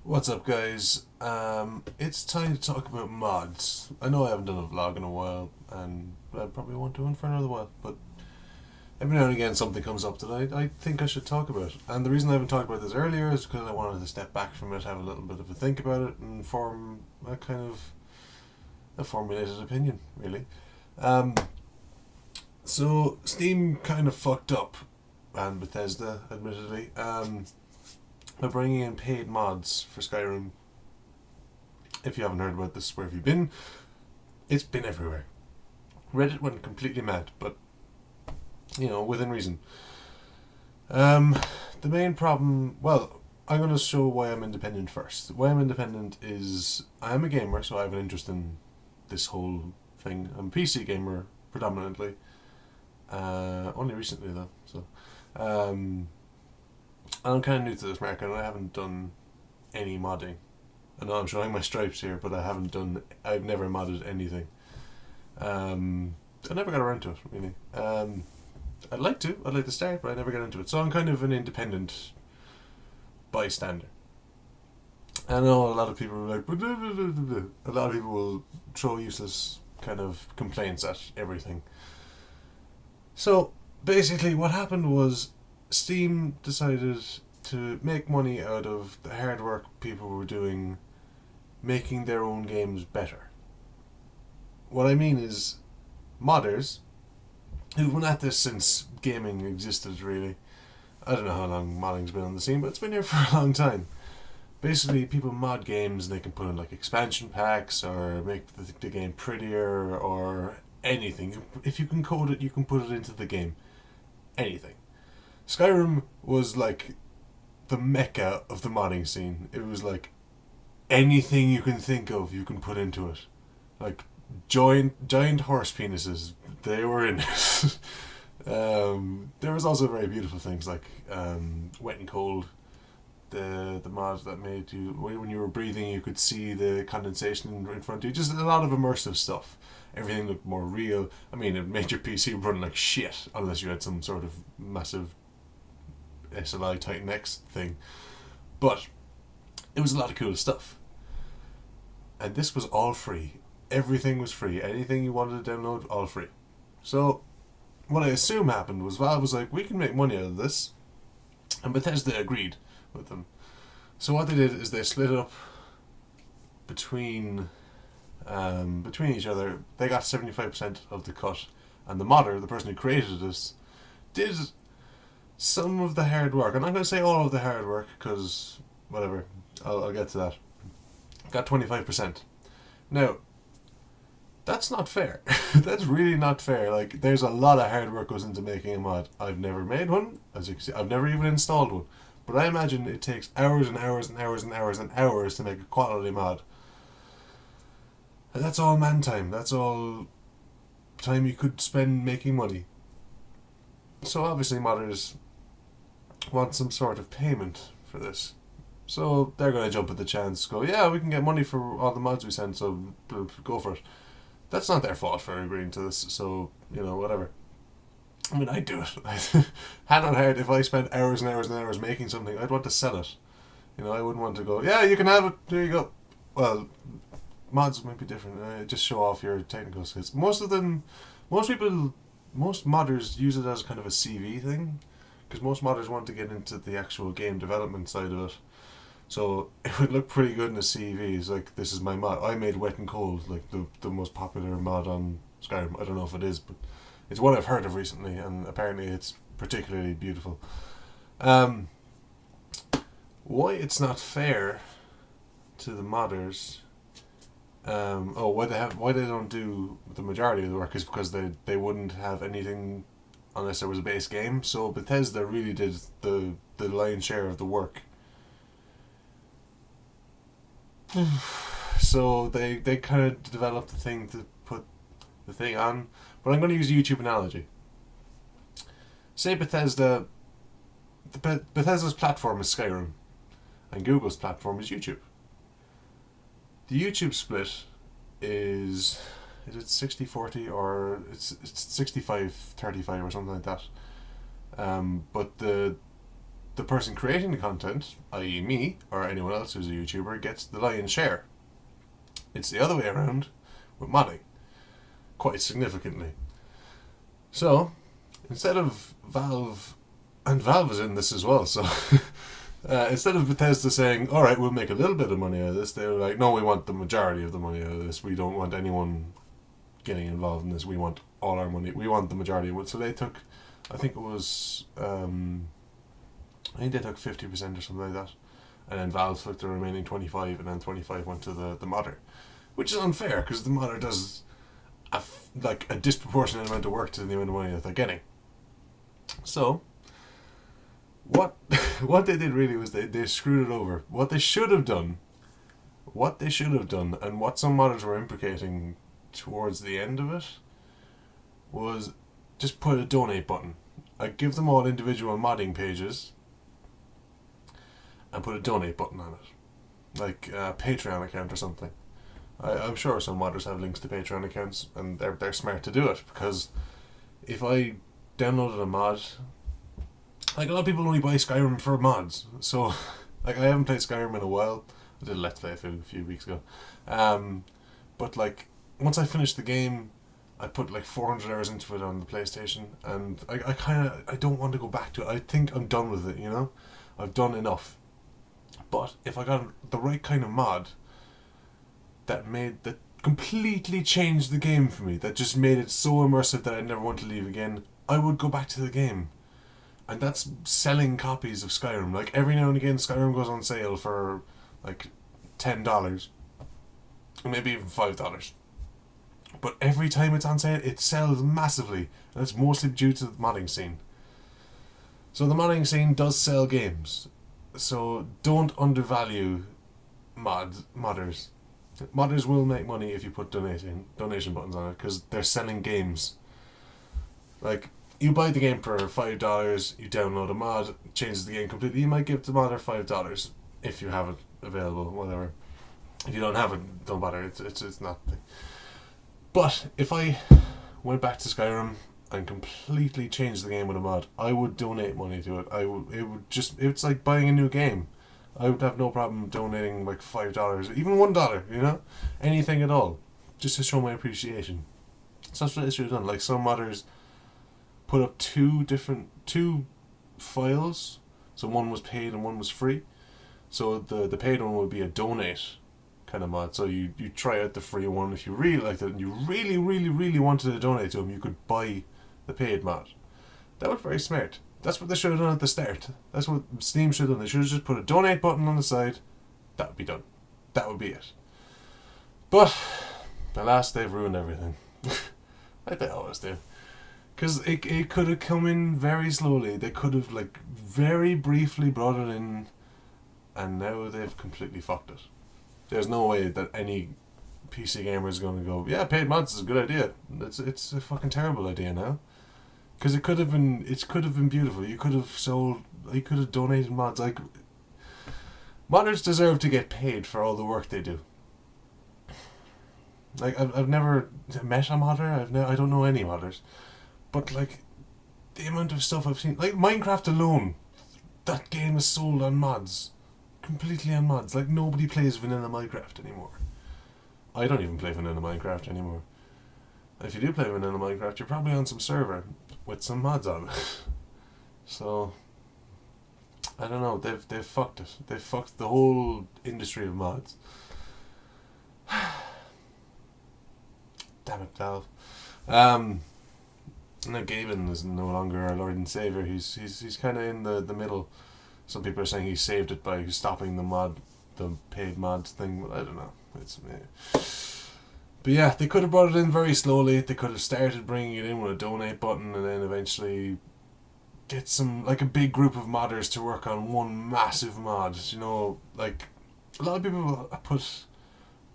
What's up, guys? It's time to talk about mods. I know I haven't done a vlog in a while, and I probably won't do one for another while, but every now and again something comes up that I think I should talk about. And the reason I haven't talked about this earlier is because I wanted to step back from it, have a little bit of a think about it, and form a kind of a formulated opinion, really. Um, so, Steam kind of fucked up, and Bethesda, admittedly, by bringing in paid mods for Skyrim. If you haven't heard about this, where have you been? It's been everywhere. Reddit went completely mad, but within reason. Um, the main problem, well, I'm going to show why I'm independent first. Why I'm independent is I am a gamer, so I have an interest in this whole thing. I'm a PC gamer predominantly. Only recently though, so I'm kind of new to this market, and I haven't done any modding. I know I'm showing my stripes here, but I've never modded anything. I never got around to it, really. I'd like to start, but I never got into it. So I'm kind of an independent bystander. I know a lot of people are like, a lot of people will throw useless kind of complaints at everything. So basically, what happened was Steam decided to make money out of the hard work people were doing making their own games better. What I mean is, modders who've been at this since gaming existed, really. I don't know how long modding's been on the scene, but it's been here for a long time. Basically, people mod games and they can put in like expansion packs or make the game prettier or anything. If you can code it, you can put it into the game. Anything. Skyrim was like the mecca of the modding scene. It was like anything you can think of, you can put into it. Like giant horse penises, they were in it. There was also very beautiful things like wet and cold. The mod that made you, when you were breathing, you could see the condensation in front of you. Just a lot of immersive stuff. Everything looked more real. I mean, it made your PC run like shit unless you had some sort of massive SLI Titan X thing. But it was a lot of cool stuff. And this was all free. Everything was free. Anything you wanted to download, all free. So, what I assume happened was Valve was like, we can make money out of this. And Bethesda agreed with them. So what they did is they split up between each other. They got 75% of the cut, and the modder, the person who created this, did some of the hard work. And I'm going to say all of the hard work because whatever, I'll get to that. Got 25%. Now, that's not fair. That's really not fair. Like, there's a lot of hard work goes into making a mod. I've never made one, as you can see. I've never even installed one. But I imagine it takes hours and hours and hours and hours and hours to make a quality mod. And that's all man time. That's all time you could spend making money. So obviously modders want some sort of payment for this. So they're going to jump at the chance, go, yeah, we can get money for all the mods we send, so go for it. That's not their fault for agreeing to this, so, whatever. I mean, I'd do it. Hand on heart, if I spent hours and hours and hours making something, I'd want to sell it. I wouldn't want to go, yeah, you can have it, there you go. Well, mods might be different. Just show off your technical skills. Most modders use it as kind of a CV thing, because most modders want to get into the actual game development side of it. So it would look pretty good in a CV. It's like, this is my mod. I made Wet and Cold, like the most popular mod on Skyrim. I don't know if it is, but it's one I've heard of recently, and apparently it's particularly beautiful. Why it's not fair to the modders? Why they don't do the majority of the work is because they wouldn't have anything unless there was a base game. So Bethesda really did the lion's share of the work. So they kind of developed the thing to put the thing on. But I'm going to use a YouTube analogy. Say Bethesda's platform is Skyrim, and Google's platform is YouTube. The YouTube split is it 60-40 or it's 65-35 or something like that. But the the person creating the content, i.e. me, or anyone else who's a YouTuber, gets the lion's share. It's the other way around with modding, quite significantly. So, instead of Valve, and Valve is in this as well, so instead of Bethesda saying, alright, we'll make a little bit of money out of this, they were like, no, we want the majority of the money out of this. We don't want anyone getting involved in this. We want all our money. We want the majority of it. So they took, I think it was, I think they took 50% or something like that. And then Valve took the remaining 25, and then 25 went to the modder. Which is unfair, because the modder does a disproportionate amount of work to the amount of money that they're getting. So, what they did really was they screwed it over. What they should have done, and what some modders were implicating towards the end of it, was just put a donate button. I'd give them all individual modding pages and put a donate button on it. Like a Patreon account or something. I'm sure some modders have links to Patreon accounts, and they're smart to do it, because if I downloaded a mod, like a lot of people only buy Skyrim for mods, so like I haven't played Skyrim in a while. I did a Let's Play a few weeks ago, but like once I finished the game, I put like 400 hours into it on the PlayStation, and I don't want to go back to it. I think I'm done with it, you know? I've done enough. But if I got the right kind of mod that completely changed the game for me, that just made it so immersive that I never want to leave again, I would go back to the game. And that's selling copies of Skyrim. Like every now and again Skyrim goes on sale for like $10, maybe even $5. But every time it's on sale, it sells massively, and it's mostly due to the modding scene. So the modding scene does sell games. So don't undervalue modders. Modders will make money if you put donation buttons on it, because they're selling games. Like, you buy the game for $5, you download a mod, it changes the game completely. You might give the modder $5 if you have it available, whatever. If you don't have it, don't bother. It's not. But if I went back to Skyrim and completely changed the game with a mod, I would donate money to it. It's like buying a new game. I would have no problem donating like $5, even $1, you know? Anything at all. Just to show my appreciation. So that's what I should have done. Like some modders put up two files. So one was paid and one was free. So the paid one would be a donate kind of mod. So you try out the free one. If you really liked it and you really, really, really wanted to donate to them, you could buy the paid mod. That was very smart. That's what they should have done at the start. That's what Steam should have done. They should have just put a donate button on the side. That would be done. That would be it. But, alas, they've ruined everything. Like they always do. Because it could have come in very slowly. They could have, like, very briefly brought it in, and now they've completely fucked it. There's no way that any PC gamer is going to go, yeah, paid mods is a good idea. It's a fucking terrible idea now. Because it could have been beautiful. You could have donated mods. Like, modders deserve to get paid for all the work they do. Like, I've never met a modder. I don't know any modders, but like, the amount of stuff I've seen, like Minecraft alone, that game is sold on mods, completely on mods. Like nobody plays vanilla Minecraft anymore. I don't even play vanilla Minecraft anymore. If you do play vanilla Minecraft, you're probably on some server with some mods on it. So I don't know. They've fucked it. They've fucked the whole industry of mods. Damn it, Valve. Now Gaben is no longer our Lord and Savior. He's kind of in the middle. Some people are saying he saved it by stopping the paid mods thing. But I don't know. But yeah, they could have brought it in very slowly. They could have started bringing it in with a donate button, and then eventually get like a big group of modders to work on one massive mod. You know, like a lot of people put,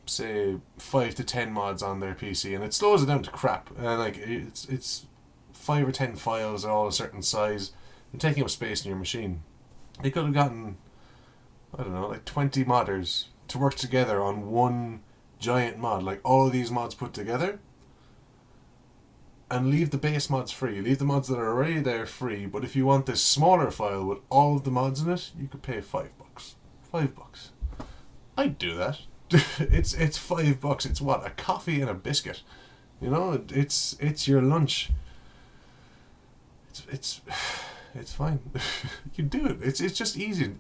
say, 5 to 10 mods on their PC, and it slows it down to crap. And like it's 5 or 10 files are all a certain size and taking up space in your machine. They could have gotten, I don't know, like 20 modders to work together on one giant mod, like all of these mods put together. and leave the base mods free. Leave the mods that are already there free. But if you want this smaller file with all of the mods in it, you could pay $5. $5. I'd do that. It's $5. It's what, a coffee and a biscuit. You know, it's your lunch. It's fine. You can do it. It's just easy.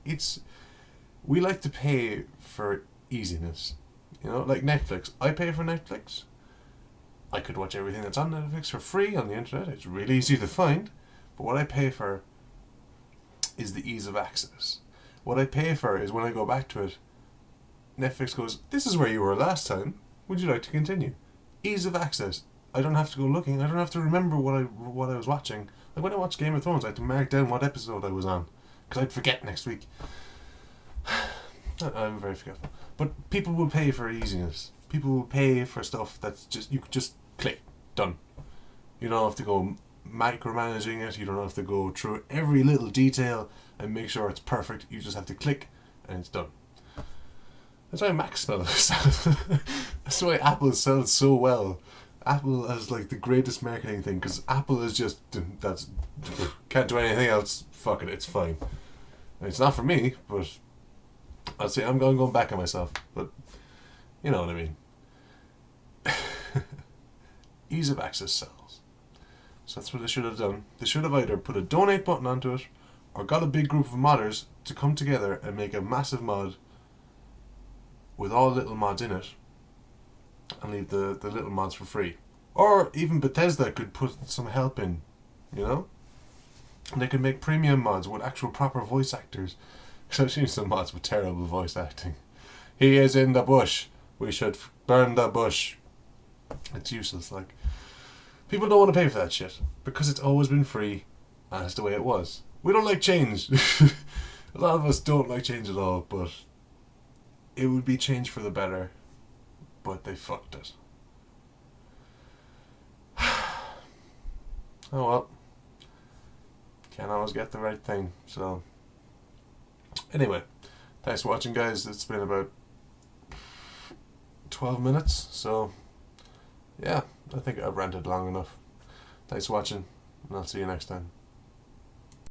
We like to pay for easiness. You know, like Netflix. I pay for Netflix. I could watch everything that's on Netflix for free on the internet. It's really easy to find. But what I pay for is the ease of access. What I pay for is when I go back to it, Netflix goes, "This is where you were last time. Would you like to continue?" Ease of access. I don't have to go looking. I don't have to remember what I was watching. Like when I watched Game of Thrones, I had to mark down what episode I was on because I'd forget next week. I'm very forgetful. But people will pay for easiness. People will pay for stuff that's just, you could just click, done. You don't have to go micromanaging it. You don't have to go through every little detail and make sure it's perfect. You just have to click and it's done. That's why Mac sells. That's why Apple sells so well. Apple has like the greatest marketing thing because Apple is just, that's, can't do anything else. Fuck it, it's fine. It's not for me, but I'll say I'm going back on myself. But you know what I mean. Ease of access sells. So that's what they should have done. They should have either put a donate button onto it or got a big group of modders to come together and make a massive mod with all little mods in it and leave the little mods for free. Or even Bethesda could put some help in, you know? And they could make premium mods with actual proper voice actors. Because I've seen some mods with terrible voice acting. He is in the bush. We should burn the bush. It's useless. Like, people don't want to pay for that shit because it's always been free and it's the way it was. We don't like change. A lot of us don't like change at all, but it would be change for the better. But they fucked it. Oh well. Can't always get the right thing. So anyway, thanks for watching, guys. It's been about 12 minutes, so yeah, I think I've ranted long enough. Thanks for watching, and I'll see you next time.